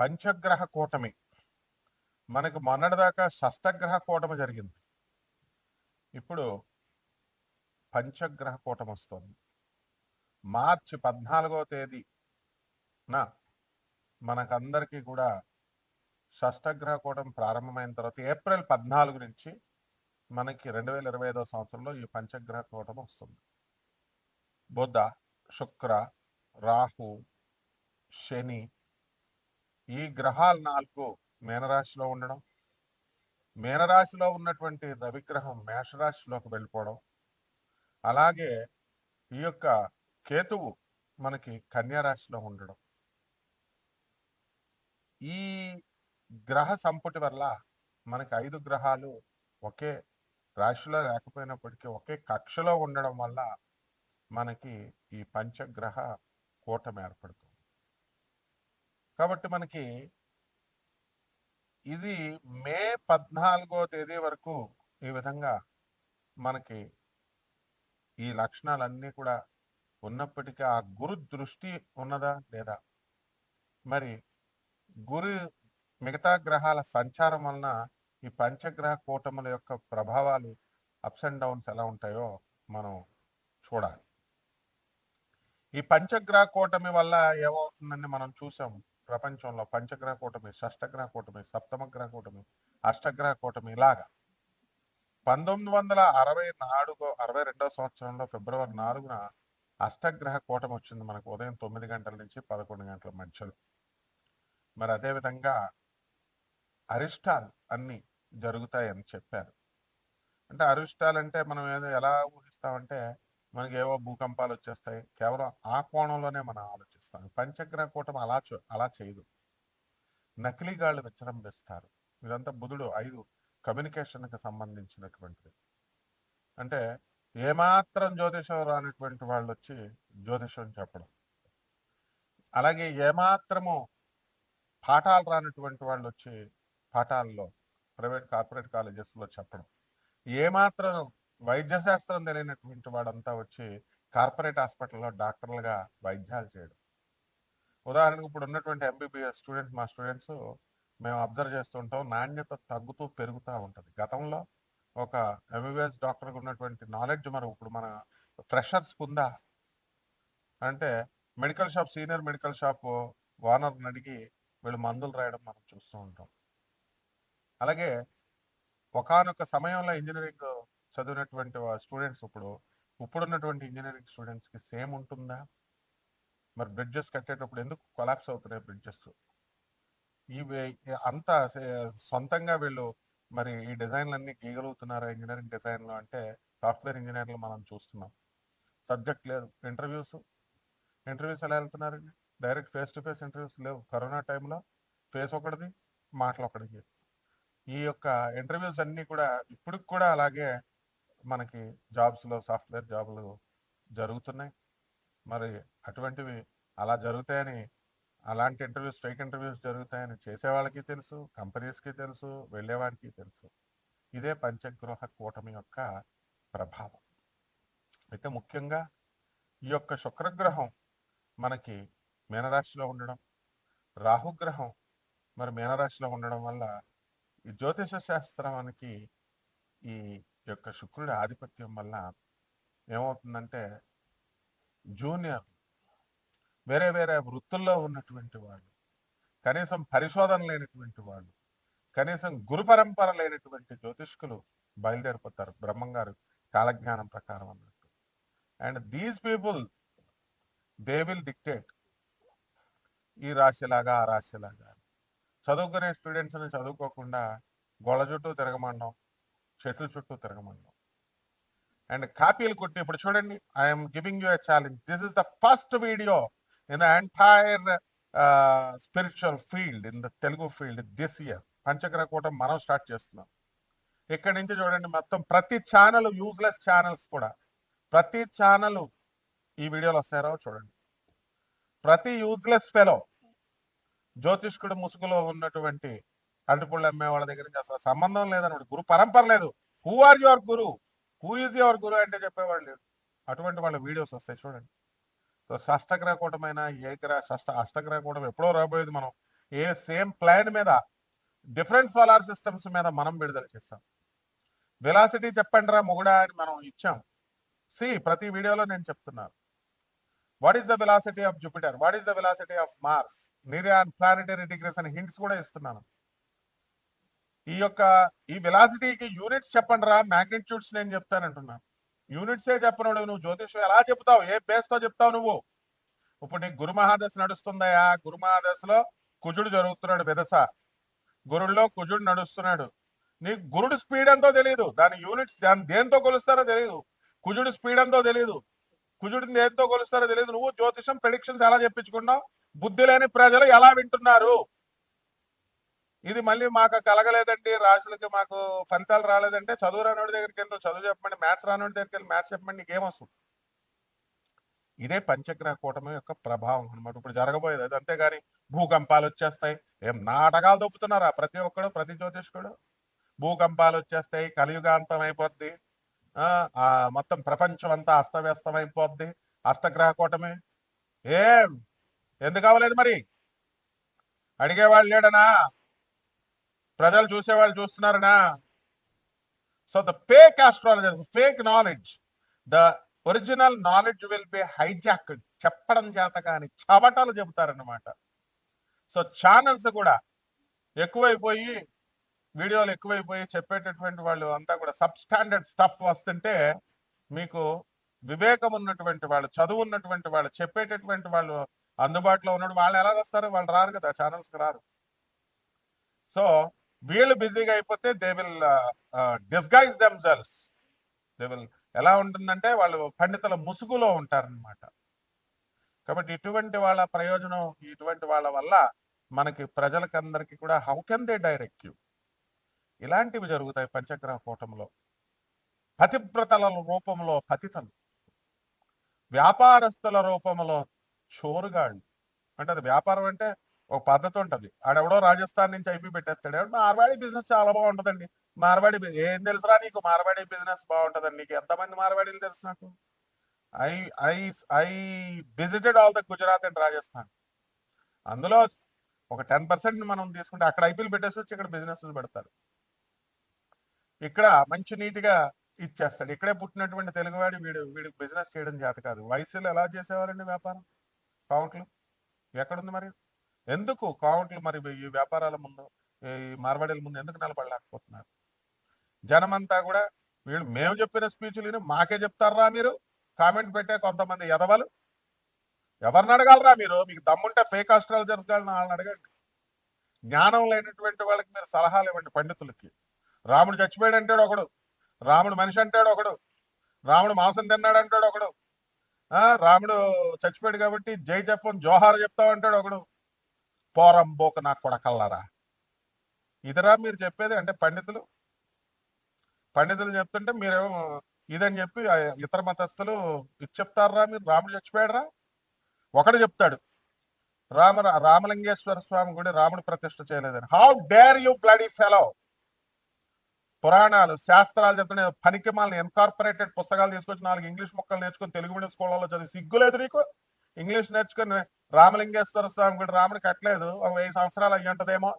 పంచగ్రహ కూటమి. మనకు మొన్నటిదాకా షష్టగ్రహ కూటమి జరిగింది. ఇప్పుడు పంచగ్రహ కూటమి వస్తుంది. మార్చి 14వ తేదీన మనకందరికీ కూడా షష్టగ్రహ కూటమి ప్రారంభమైన తర్వాత ఏప్రిల్ 14 నుంచి మనకి 2025వ సంవత్సరంలో ఈ పంచగ్రహ కూటమి వస్తుంది. బుధ, శుక్ర, రాహు, శని ఈ గ్రహాలు 4 మీనరాశిలో ఉండడం, మీనరాశిలో ఉన్నటువంటి రవిగ్రహం మేషరాశిలోకి వెళ్ళిపోవడం, అలాగే ఈ యొక్క కేతువు మనకి కన్యారాశిలో ఉండడం, ఈ గ్రహ సంపుటి వల్ల మనకి 5 గ్రహాలు ఒకే రాశిలో లేకపోయినప్పటికీ ఒకే కక్షలో ఉండడం వల్ల మనకి ఈ పంచగ్రహ కూటమి ఏర్పడుతుంది. కాబట్టి మనకి ఇది మే 14వ తేదీ వరకు ఈ విధంగా మనకి ఈ లక్షణాలన్నీ కూడా ఉన్నప్పటికీ ఆ గురు దృష్టి ఉన్నదా లేదా, మరి గురు మిగతా గ్రహాల సంచారం వలన ఈ పంచగ్రహ కూటముల యొక్క ప్రభావాలు అప్స్ అండ్ డౌన్స్ ఎలా ఉంటాయో మనం చూడాలి. ఈ పంచగ్రహ కూటమి వల్ల ఏమవుతుందని మనం చూసాం. ప్రపంచంలో పంచగ్రహ కూటమి, షష్టగ్రహ కూటమి, సప్తమ గ్రహ కూటమి, అష్టగ్రహ కూటమి ఇలాగా 1962వ సంవత్సరంలో ఫిబ్రవరి 4న అష్టగ్రహ కూటమి వచ్చింది మనకు ఉదయం 9 గంటల నుంచి 11 గంటల మధ్యలో. మరి అదేవిధంగా అరిష్టాలు అన్నీ జరుగుతాయని చెప్పారు. అంటే అరిష్టాలు అంటే మనం ఎలా ఊహిస్తామంటే మనకి ఏవో భూకంపాలు వచ్చేస్తాయి, కేవలం ఆ కోణంలోనే మనం ఆలోచిస్తాం. పంచగ్రహ కూటమి అలా చేయదు. నకిలీగాళ్ళు విజృంభిస్తారు. ఇదంతా బుధుడు 5 కమ్యూనికేషన్కి సంబంధించినటువంటిది. అంటే ఏమాత్రం జ్యోతిషం రానటువంటి వాళ్ళు వచ్చి జ్యోతిషం చెప్పడం, అలాగే ఏమాత్రము పాఠాలు రానటువంటి వాళ్ళు వచ్చి పాఠాల్లో ప్రైవేట్ కార్పొరేట్ కాలేజెస్లో చెప్పడం, ఏమాత్రం వైద్య శాస్త్రం తెలియనటువంటి వాడంతా వచ్చి కార్పొరేట్ హాస్పిటల్లో డాక్టర్లుగా వైద్యాలు చేయడం. ఉదాహరణకు ఇప్పుడు ఉన్నటువంటి ఎంబీబీఎస్ స్టూడెంట్స్, మా స్టూడెంట్స్ మేము అబ్జర్వ్ చేస్తుంటాం, నాణ్యత తగ్గుతూ పెరుగుతూ ఉంటుంది. గతంలో ఒక ఎంబీబీఎస్ డాక్టర్కి ఉన్నటువంటి నాలెడ్జ్ మనం ఇప్పుడు మన ఫ్రెషర్స్కి ఉందా అంటే medical shop, senior medical shop ఓనర్ని అడిగి వీళ్ళు మందులు రాయడం మనం చూస్తూ ఉంటాం. అలాగే ఒకానొక సమయంలో ఇంజనీరింగ్ చదివినటువంటి స్టూడెంట్స్ ఇప్పుడున్నటువంటి ఇంజనీరింగ్ స్టూడెంట్స్కి సేమ్ ఉంటుందా? మరి బ్రిడ్జెస్ కట్టేటప్పుడు ఎందుకు కొలాప్స్ అవుతున్నాయి బ్రిడ్జెస్? ఇవి అంతా సొంతంగా వీళ్ళు మరి ఈ డిజైన్లన్నీ గీయగలుగుతున్నారా ఇంజనీరింగ్ డిజైన్లో అంటే సాఫ్ట్వేర్ ఇంజనీర్లు మనం చూస్తున్నాం. సబ్జెక్ట్ లేదు, ఇంటర్వ్యూస్ ఎలా వెళ్తున్నారండి? Direct face to face interviews లేవు. కరోనా టైంలో ఫేస్ ఒకటిది, మాటలు ఒకటిది. ఈ యొక్క ఇంటర్వ్యూస్ అన్నీ కూడా ఇప్పటికి కూడా అలాగే మనకి జాబ్స్లో సాఫ్ట్వేర్ జాబులు జరుగుతున్నాయి. మరి అటువంటివి అలా జరుగుతాయని, అలాంటి ఇంటర్వ్యూస్, ఫేక్ ఇంటర్వ్యూస్ జరుగుతాయని చేసేవాళ్ళకి తెలుసు, కంపెనీస్కి తెలుసు, వెళ్ళేవాడికి తెలుసు. ఇదే పంచగ్రహ కూటమి యొక్క ప్రభావం. అయితే ముఖ్యంగా ఈ యొక్క శుక్రగ్రహం మనకి మీనరాశిలో ఉండడం, రాహుగ్రహం మరి మీనరాశిలో ఉండడం వల్ల ఈ జ్యోతిష శాస్త్రానికి ఈ యొక్క శుక్రుడి ఆధిపత్యం వల్ల ఏమవుతుందంటే జూనియర్ వేరే వేరే వృత్తుల్లో ఉన్నటువంటి వాళ్ళు, కనీసం పరిశోధన లేనటువంటి వాళ్ళు, కనీసం గురు పరంపర లేనటువంటి జ్యోతిష్కులు బయలుదేరిపోతారు బ్రహ్మంగారు కాలజ్ఞానం ప్రకారం అన్నట్టు. And these people they will dictate ఈ రాశిలాగా ఆ రాశిలాగా. చదువుకునే స్టూడెంట్స్ని చదువుకోకుండా గోళ్ళ చుట్టూ తిరగమండం, చెట్ల చుట్టూ తిరగమండం అండ్ కాపీలు కొట్టి. ఇప్పుడు చూడండి, I'm giving you a challenge. This is the first video in the entire spiritual field, in the Telugu field this year. పంచగ్రహ కూటమి మనం స్టార్ట్ చేస్తున్నాం. ఇక్కడి నుంచి చూడండి, మొత్తం ప్రతి ఛానల్, యూజ్లెస్ ఛానల్స్ కూడా ప్రతి ఛానల్ ఈ వీడియోలు వస్తారో చూడండి. ప్రతి యూజ్లెస్ ఫెలో, జ్యోతిష్కుడు ముసుగులో ఉన్నటువంటి అరటిపళ్ళు అమ్మే వాళ్ళ దగ్గర నుంచి అసలు సంబంధం లేదన్నమాట. గురు పరంపర లేదు. Who are your guru, who is your guru అంటే చెప్పేవాళ్ళు లేడు. అటువంటి వాళ్ళ వీడియోస్ వస్తాయి చూడండి. సో షష్టగ్రహ కూటమైన అష్టగ్రహ కూటమి ఎప్పుడో రాబోయేది. మనం సేమ్ ప్లాన్ మీద డిఫరెంట్ సోలార్ సిస్టమ్స్ మీద మనం విడుదల చేస్తాం. వెలాసిటీ చెప్పండి రా మొగుడా అని మనం ఇచ్చాం. ప్రతి వీడియోలో నేను చెప్తున్నాను. What is the velocity of Jupiter, what is the velocity of Mars, నిరియాన్ ప్లానెటరీ డిగ్రీస్ అని హింట్స్ కూడా ఇస్తున్నాను. ఈ వెలాసిటీకి యూనిట్స్ చెప్పండి రా, మ్యాగ్నిట్యూడ్స్ నేను చెప్తానంటున్నాను. యూనిట్సే చెప్పను. నువ్వు జ్యోతిష్యం ఎలా చెప్తావు, ఏ బేస్తో చెప్తావు నువ్వు? ఇప్పుడు నీకు గురు మహాదశ నడుస్తుందయా, గురు మహాదశలో కుజుడు జరుగుతున్నాడు, విదస గురుల్లో కుజుడు నడుస్తున్నాడు. నీకు గురుడు స్పీడ్ ఎంతో తెలియదు, దాని యూనిట్స్ దాని దేంతో కొలుస్తారో తెలియదు. కుజుడు స్పీడ్ ఎంతో తెలియదు, కుజుడిని దేంతో కొలుస్తారో తెలియదు. నువ్వు జ్యోతిషం ప్రెడిక్షన్స్ ఎలా చెప్పించుకున్నావు? బుద్ధి లేని ప్రజలు ఎలా వింటున్నారు? ఇది మళ్ళీ మాకు కలగలేదండి, రాజులకి మాకు ఫలితాలు రాలేదంటే చదువు రానోడి దగ్గరికి వెళ్ళి చదువు చెప్పండి, మ్యాథ్స్ రానోడి దగ్గరికి వెళ్ళి మ్యాథ్స్ చెప్పండి, నీకేమొస్తుంది? ఇదే పంచగ్రహ కూటమి యొక్క ప్రభావం అనమాట ఇప్పుడు జరగబోయేది. అది అంతేగాని భూకంపాలు వచ్చేస్తాయి, ఏం నాటకాలు దొప్పుతున్నారా ప్రతి ఒక్కడు, ప్రతి జ్యోతిష్కుడు? భూకంపాలు వచ్చేస్తాయి, కలియుగాంతం అయిపోద్ది, మొత్తం ప్రపంచం అంతా అస్తవ్యస్తం అయిపోద్ది, అష్టగ్రహ కూటమి. ఏం ఎందుకు అవ్వలేదు మరి? అడిగేవాళ్ళు లేడనా? ప్రజలు చూసేవాళ్ళు చూస్తున్నారనా? So the fake astrologers, fake knowledge, the original knowledge will be hijacked. చెప్పడం చేత కానీ చవటాలు చెబుతారన్నమాట. సో ఛానల్స్ కూడా ఎక్కువైపోయి, వీడియోలు ఎక్కువైపోయి చెప్పేటటువంటి వాళ్ళు అంతా కూడా సబ్ స్టాండర్డ్ స్టఫ్ వస్తుంటే, మీకు వివేకం ఉన్నటువంటి వాళ్ళు, చదువు ఉన్నటువంటి వాళ్ళు, చెప్పేటటువంటి వాళ్ళు అందుబాటులో ఉన్నప్పుడు వాళ్ళు ఎలా వస్తారు? వాళ్ళు రారు కదా, ఛానల్స్కి రారు. సో వీళ్ళు బిజీగా అయిపోతే they will disguise themselves. They will ఎలా ఉంటుందంటే వాళ్ళు పండితుల ముసుగులో ఉంటారనమాట. కాబట్టి ఇటువంటి వాళ్ళ ప్రయోజనం, ఇటువంటి వాళ్ళ వల్ల మనకి ప్రజలకందరికీ కూడా how can they direct you? ఇలాంటివి జరుగుతాయి పంచగ్రహ కూటంలో. పతివ్రతల రూపంలో పతితలు, వ్యాపారస్తుల రూపంలో చోరుగాళ్ళు. అంటే అది వ్యాపారం అంటే ఒక పద్ధతి ఉంటుంది. ఆడెవడో రాజస్థాన్ నుంచి ఐపీ పెట్టేస్తాడు, మార్వాడి బిజినెస్ చాలా బాగుంటుందండి. మార్వాడి ఏం తెలుసురా నీకు? మార్వాడి బిజినెస్ బాగుంటుందండి. నీకు ఎంతమంది మార్వాడీలు తెలుసు? నాకు I I I visited all the Gujarat and Rajasthan. అందులో ఒక 10% మనం తీసుకుంటే అక్కడ ఐపీలు పెట్టేసి వచ్చి ఇక్కడ బిజినెస్ పెడతారు. ఇక్కడ మంచి నీట్గా ఇచ్చేస్తాడు. ఇక్కడే పుట్టినటువంటి తెలుగువాడి వీడికి బిజినెస్ చేయడం చేత కాదు. వయసులో ఎలా చేసేవారండి వ్యాపారం? కౌంట్లు ఎక్కడుంది మరి? ఎందుకు కౌంట్లు మరి ఈ వ్యాపారాల ముందు, ఈ మార్వాడీల ముందు ఎందుకు నిలబడలేకపోతున్నారు? జనమంతా కూడా మేము చెప్పిన స్పీచ్లు మాకే చెప్తారా మీరు? కామెంట్ పెట్టే కొంతమంది ఎదవలు. ఎవరిని అడగాలరా మీరు? మీకు దమ్ముంటే ఫేక్ ఆస్ట్రాలజర్స్ వాళ్ళని అడగండి. జ్ఞానం లేనటువంటి వాళ్ళకి మీరు సలహాలు ఇవ్వండి. పండితులకి రాముడు చచ్చిపోయాడు అంటాడు ఒకడు, రాముడు మనిషి అంటాడు ఒకడు, రాముడు మాంసం తిన్నాడు అంటాడు ఒకడు, రాముడు చచ్చిపోయాడు కాబట్టి జై చెప్పని జోహార్ చెప్తావు అంటాడు ఒకడు. పోరంబోక నాకు కూడా కల్లారా, ఇదిరా మీరు చెప్పేది? అంటే పండితులు చెప్తుంటే మీరేమో ఇదని చెప్పి ఇతర మతస్థులు ఇది చెప్తారా మీరు? రాముడు చచ్చిపోయాడురా ఒకడు చెప్తాడు, రామలింగేశ్వర స్వామి గుడి రాముడు ప్రతిష్ఠ చేయలేదని. How dare you bloody fellow! పురాణాలు శాస్త్రాలు చెప్తున్న పనికి మాలని ఇన్కార్పొరేటెడ్ పుస్తకాలు తీసుకొచ్చి 4 ఇంగ్లీష్ మొక్కలు నేర్చుకుని తెలుగు మీడియం స్కూళ్ళలో చదివి సిగ్గులేదు నీకు? ఇంగ్లీష్ నేర్చుకుని రామలింగేశ్వర స్వామి గుడి రాముడు కట్టలేదు, ఒక 1000 సంవత్సరాలు అయ్యి ఉంటదేమో.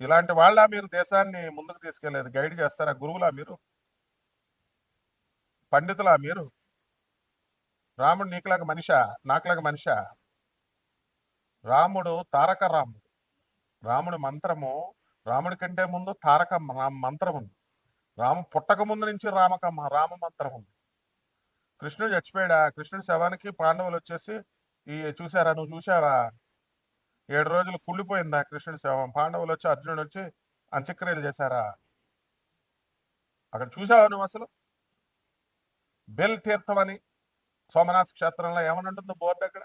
ఇలాంటి వాళ్ళ మీరు దేశాన్ని ముందుకు తీసుకెళ్లేదు? గైడ్ చేస్తారా? గురువులా మీరు? పండితులా మీరు? రాముడు నీకులాగా మనిషా, నాకులాగా మనిషా? రాముడు తారక రాముడు. రాముడు మంత్రము, రాముడి కంటే ముందు తారక మంత్రం ఉంది. రాము పుట్టక ముందు నుంచి రామ మంత్రం ఉంది. కృష్ణుడు చచ్చిపోయాడా? కృష్ణుడి శవానికి పాండవులు వచ్చేసి చూసారా, నువ్వు చూసావా? 7 రోజులు కుళ్ళిపోయిందా కృష్ణుడి శవం? పాండవులు వచ్చి, అర్జునుడు వచ్చి అంత్యక్రియలు చేశారా? అక్కడ చూసావా నువ్వు? అసలు బెల్ తీర్థం అని సోమనాథ్ క్షేత్రంలో ఏమనంటుందో బోర్డు అక్కడ,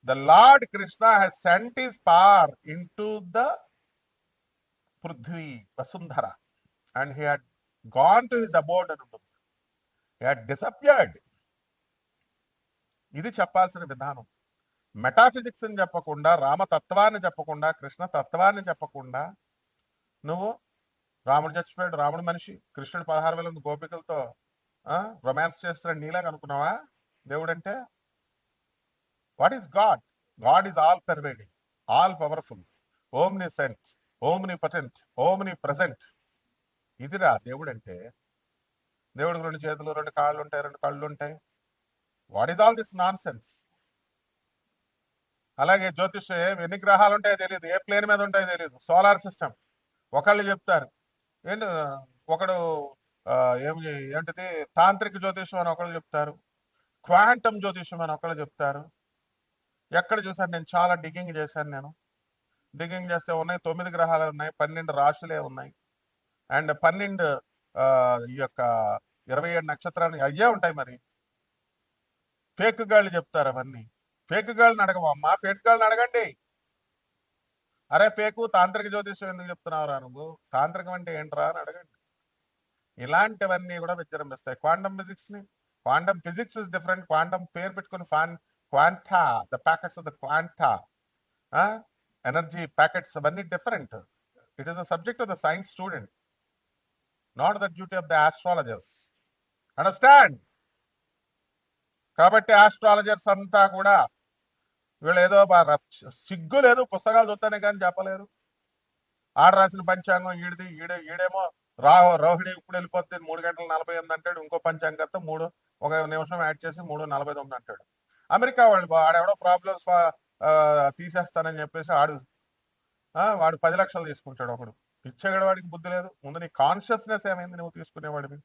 the lord Krishna has sent his power into the Prithvi Vasundhara and he had gone to his అబోర్డ్ అని ఉంటుంది. He had disappeared. ఇది చెప్పాల్సిన విధానం. మెటాఫిజిక్స్ అని చెప్పకుండా, రామతత్వాన్ని చెప్పకుండా, కృష్ణ తత్వాన్ని చెప్పకుండా నువ్వు రాముడు చచ్చిపోయాడు, రాముడు మనిషి, కృష్ణుడు 16,000 గోపికలతో రొమాన్స్ చేస్తున్నాడు నీలాగా అనుకున్నావా దేవుడంటే? What is God? God is all pervading, all powerful, omniscient, omnipotent, omnipresent. ఇదిరా దేవుడు అంటే. దేవుడికి 2 చేతులు, 2 కాళ్ళు ఉంటాయి, 2 కళ్ళు ఉంటాయి. What is all this non sense? అలాగే జ్యోతిష్యం ఎన్ని గ్రహాలు ఉంటాయో తెలియదు, ఏ ప్లేన్ మీద ఉంటాయో తెలియదు. సోలార్ సిస్టమ్ ఒకళ్ళు చెప్తారు ఏంటి, ఒకడు ఏంటిది తాంత్రిక జ్యోతిష్యం అని ఒకళ్ళు చెప్తారు, క్వాంటమ్ జ్యోతిష్యం అని ఒకళ్ళు చెప్తారు. ఎక్కడ చూసాను నేను, చాలా డిగ్గింగ్ చేశాను నేను. డిగ్గింగ్ చేస్తే ఉన్నాయి 9 గ్రహాలు ఉన్నాయి, 12 రాశులే ఉన్నాయి, అండ్ 12 ఈ యొక్క 27 నక్షత్రాలు అయ్యే ఉంటాయి. మరి ఫేక్ గాళ్ళు చెప్తారు అవన్నీ. ఫేక్ గాళ్ళని అడగమమ్మా, ఫేక్ గాళ్ళని అడగండి. అరే ఫేకు తాంత్రిక జ్యోతిష్యం ఎందుకు చెప్తున్నావురా నువ్వు, తాంత్రికం అంటే ఏంట్రా అని అడగండి. ఇలాంటివన్నీ కూడా విజృంభిస్తాయి. Quantum physics is different. Quantum పేరు పెట్టుకుని quanta, the packets of the quanta, energy packets, అవన్నీ different. It is the subject of the science student, not the duty of the astrologers. Understand? కాబట్టి ఆస్ట్రాలజర్స్ అంతా కూడా వీళ్ళు ఏదో సిగ్గు లేదు, పుస్తకాలు చూస్తానే కానీ చెప్పలేరు. ఆడ రాసిన పంచాంగం ఈడేమో రోహిణి ఇప్పుడు వెళ్ళిపోతే 3 గంటల 48 అంటాడు, ఇంకో పంచాంగంతో 1 నిమిషం యాడ్ చేసి 3:49 అంటాడు. అమెరికా వాళ్ళు ఆడెవడో ప్రాబ్లమ్స్ తీసేస్తానని చెప్పేసి వాడు 10 లక్షలు తీసుకుంటాడు. ఒకడు ఇచ్చేగడ, వాడికి బుద్ధి లేదు. ముందు నీ కాన్షియస్నెస్ ఏమైంది నువ్వు తీసుకునేవాడివి?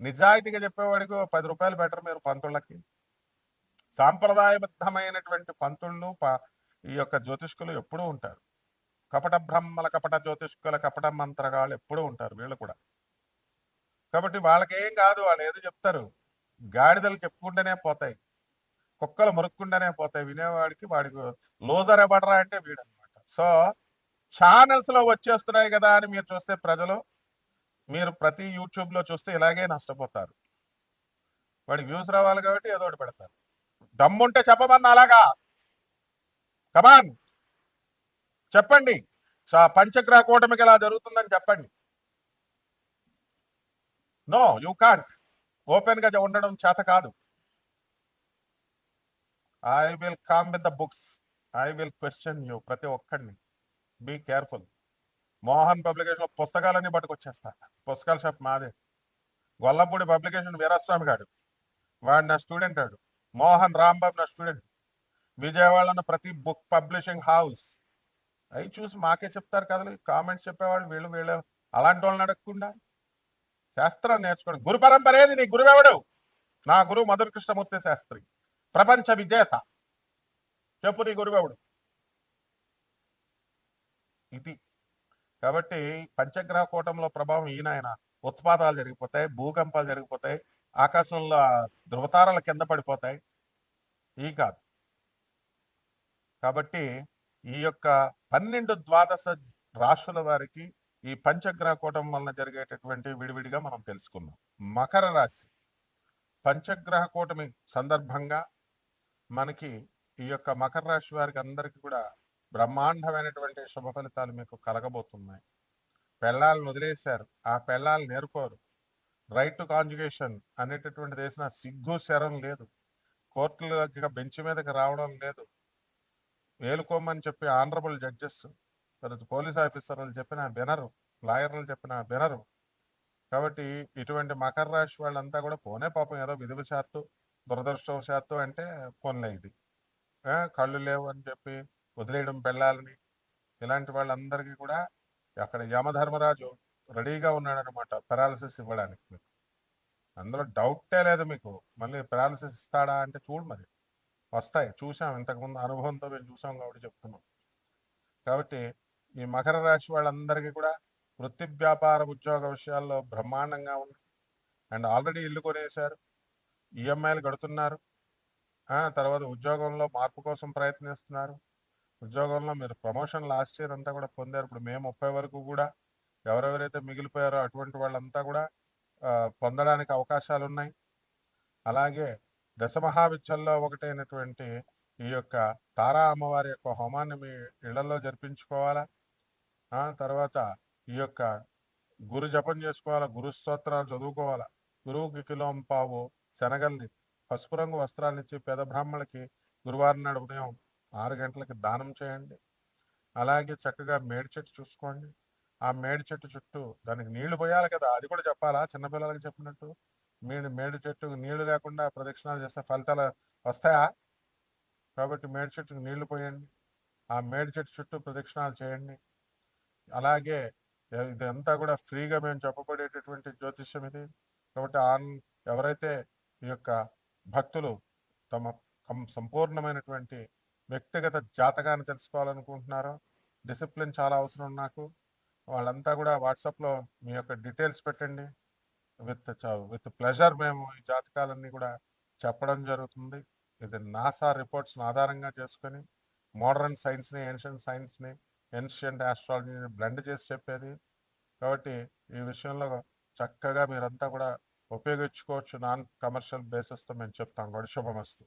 నిజాయితీగా చెప్పేవాడికి 10 రూపాయలు బెటర్ మీరు పంతుళ్ళకి. సాంప్రదాయబద్ధమైనటువంటి పంతుళ్ళు ఈ యొక్క జ్యోతిష్కులు ఎప్పుడూ ఉంటారు. కపట బ్రహ్మల, కపట జ్యోతిష్కుల, కపట మంత్రగాళ్ళు ఎప్పుడూ ఉంటారు వీళ్ళు కూడా. కాబట్టి వాళ్ళకేం కాదు, వాళ్ళు ఏదో చెప్తారు. గాడిదలు చెప్పుకుంటేనే పోతాయి, కుక్కలు మురుక్కుంటేనే పోతాయి. వినేవాడికి వాడికి లోజర్ ఎవడరా అంటే వీడనమాట. సో ఛానల్స్ లో వచ్చేస్తున్నాయి కదా అని మీరు చూస్తే ప్రజలు, మీరు ప్రతి యూట్యూబ్ లో చూస్తే ఇలాగే నష్టపోతారు. వాడికి వ్యూస్ రావాలి కాబట్టి ఏదో ఒకటి పెడతారు. దమ్ముంటే చెప్పమన్నా అలాగా, కమాన్ చెప్పండి. పంచగ్రహ కూటమికి ఎలా జరుగుతుందని చెప్పండి. No, you can't. ఓపెన్ గా ఉండడం చేత కాదు. I will come with the books, I will question you, ప్రతి ఒక్కడిని. Be careful. మోహన్ పబ్లికేషన్ పుస్తకాలన్నీ పట్టుకొచ్చేస్తా. పుస్తకాల షాప్ మాదే. గొల్లపూడి పబ్లికేషన్ వీరాస్వామి గారు, వాడు నా స్టూడెంట్. వాడు మోహన్ రాంబాబు నా స్టూడెంట్. విజయవాడలో ప్రతి బుక్ పబ్లిషింగ్ హౌస్ అవి చూసి మాకే చెప్తారు కదలు. కామెంట్స్ చెప్పేవాళ్ళు వీళ్ళు అలాంటి వాళ్ళని అడగకుండా శాస్త్రం నేర్చుకోండి. గురు పరంపర ఏది? నీ గురువెవడు? నా గురువు మధుర కృష్ణమూర్తి శాస్త్రి, ప్రపంచ విజేత. చెప్పు నీ గురువెవడు? ఇది. కాబట్టి పంచగ్రహ కూటంలో ప్రభావం ఈయన ఉత్పాతాలు జరిగిపోతాయి, భూకంపాలు జరిగిపోతాయి, ఆకాశంలో ధృవతారాల కింద పడిపోతాయి. ఈ కాదు. కాబట్టి ఈ యొక్క 12 ద్వాదశ రాశుల వారికి ఈ పంచగ్రహ కూటం వలన జరిగేటటువంటి విడివిడిగా మనం తెలుసుకుందాం. మకర రాశి పంచగ్రహ కూటమి సందర్భంగా మనకి ఈ యొక్క మకర రాశి వారికి అందరికీ కూడా బ్రహ్మాండమైనటువంటి శుభ ఫలితాలు మీకు కలగబోతున్నాయి. పెళ్ళాలను వదిలేశారు, ఆ పెళ్ళాలు నేర్కోరు. రైట్ టు కాంజుగేషన్ అనేటటువంటి దేశం సిగ్గు శరం లేదు. కోర్టుల బెంచ్ మీదకి రావడం లేదు. వేలుకోమని చెప్పి ఆనరబుల్ జడ్జెస్, పోలీస్ ఆఫీసర్లు చెప్పిన వినరు, లాయర్లు చెప్పిన వినరు. కాబట్టి ఇటువంటి మకర రాశి వాళ్ళంతా కూడా పోనే పాపం ఏదో విధివశాత్తు, దురదృష్టవశాత్తు అంటే పోన్లే, ఇది కళ్ళు లేవు అని చెప్పి వదిలేయడం పెళ్ళాలని, ఇలాంటి వాళ్ళందరికీ కూడా అక్కడ యమధర్మరాజు రెడీగా ఉన్నాడనమాట పెరాలసిస్ ఇవ్వడానికి. మీకు అందులో డౌటే లేదు. మీకు మళ్ళీ పెరాలసిస్ ఇస్తాడా అంటే చూడు, మరి వస్తాయి. చూసాం, ఇంతకుముందు అనుభవంతో మేము చూసాం కాబట్టి చెప్తున్నాం. కాబట్టి ఈ మకర రాశి వాళ్ళందరికీ కూడా వృత్తి, వ్యాపార, ఉద్యోగ విషయాల్లో బ్రహ్మాండంగా ఉంది. అండ్ ఆల్రెడీ ఇల్లు కొనేశారు, ఈఎంఐలు కడుతున్నారు. తర్వాత ఉద్యోగంలో మార్పు కోసం ప్రయత్నిస్తున్నారు. ఉద్యోగంలో మీరు ప్రమోషన్ లాస్ట్ ఇయర్ అంతా కూడా పొందారు. ఇప్పుడు మే 30 వరకు కూడా ఎవరెవరైతే మిగిలిపోయారో అటువంటి వాళ్ళంతా కూడా పొందడానికి అవకాశాలు ఉన్నాయి. అలాగే దశమహావిద్యల్లో ఒకటైనటువంటి ఈ యొక్క తారా అమ్మవారి యొక్క హోమాన్ని మీ ఇళ్లలో జరిపించుకోవాలా. తర్వాత ఈ యొక్క గురు జపం చేసుకోవాలా, గురు స్తోత్రాలు చదువుకోవాలా. గురువుకి కిలోంపావు శనగల్ని, పసుపు రంగు వస్త్రాలనిచ్చి పేద బ్రాహ్మణులకి గురువారం నాడు ఉదయం 6 గంటలకి దానం చేయండి. అలాగే చక్కగా మేడి చెట్టు చూసుకోండి. ఆ మేడి చెట్టు చుట్టూ దానికి నీళ్లు పోయాలి కదా! అది కూడా చెప్పాలా చిన్నపిల్లలకి చెప్పినట్టు? మేడి చెట్టుకు నీళ్లు లేకుండా ప్రదక్షిణాలు చేస్తే ఫలితాలు వస్తాయా? కాబట్టి మేడి చెట్టుకు నీళ్లు పోయండి. ఆ మేడి చెట్టు చుట్టూ ప్రదక్షిణాలు చేయండి. అలాగే ఇదంతా కూడా ఫ్రీగా మేము చెప్పబడేటటువంటి జ్యోతిష్యం ఇది. కాబట్టి ఎవరైతే ఈ యొక్క భక్తులు తమ సంపూర్ణమైనటువంటి వ్యక్తిగత జాతకాన్ని తెలుసుకోవాలనుకుంటున్నారో, డిసిప్లిన్ చాలా అవసరం నాకు. వాళ్ళంతా కూడా వాట్సాప్లో మీ యొక్క డీటెయిల్స్ పెట్టండి. విత్ ప్లెజర్ మేము ఈ జాతకాలన్నీ కూడా చెప్పడం జరుగుతుంది. ఇది నాసా రిపోర్ట్స్ని ఆధారంగా చేసుకొని మోడర్న్ సైన్స్ని, ఏన్షియంట్ ఆస్ట్రాలజీని బ్లెండ్ చేసి చెప్పేది. కాబట్టి ఈ విషయంలో చక్కగా మీరంతా కూడా ఉపయోగించుకోవచ్చు. నాన్ కమర్షియల్ బేసిస్తో మేము చెప్తాం కూడా. శుభమస్తు.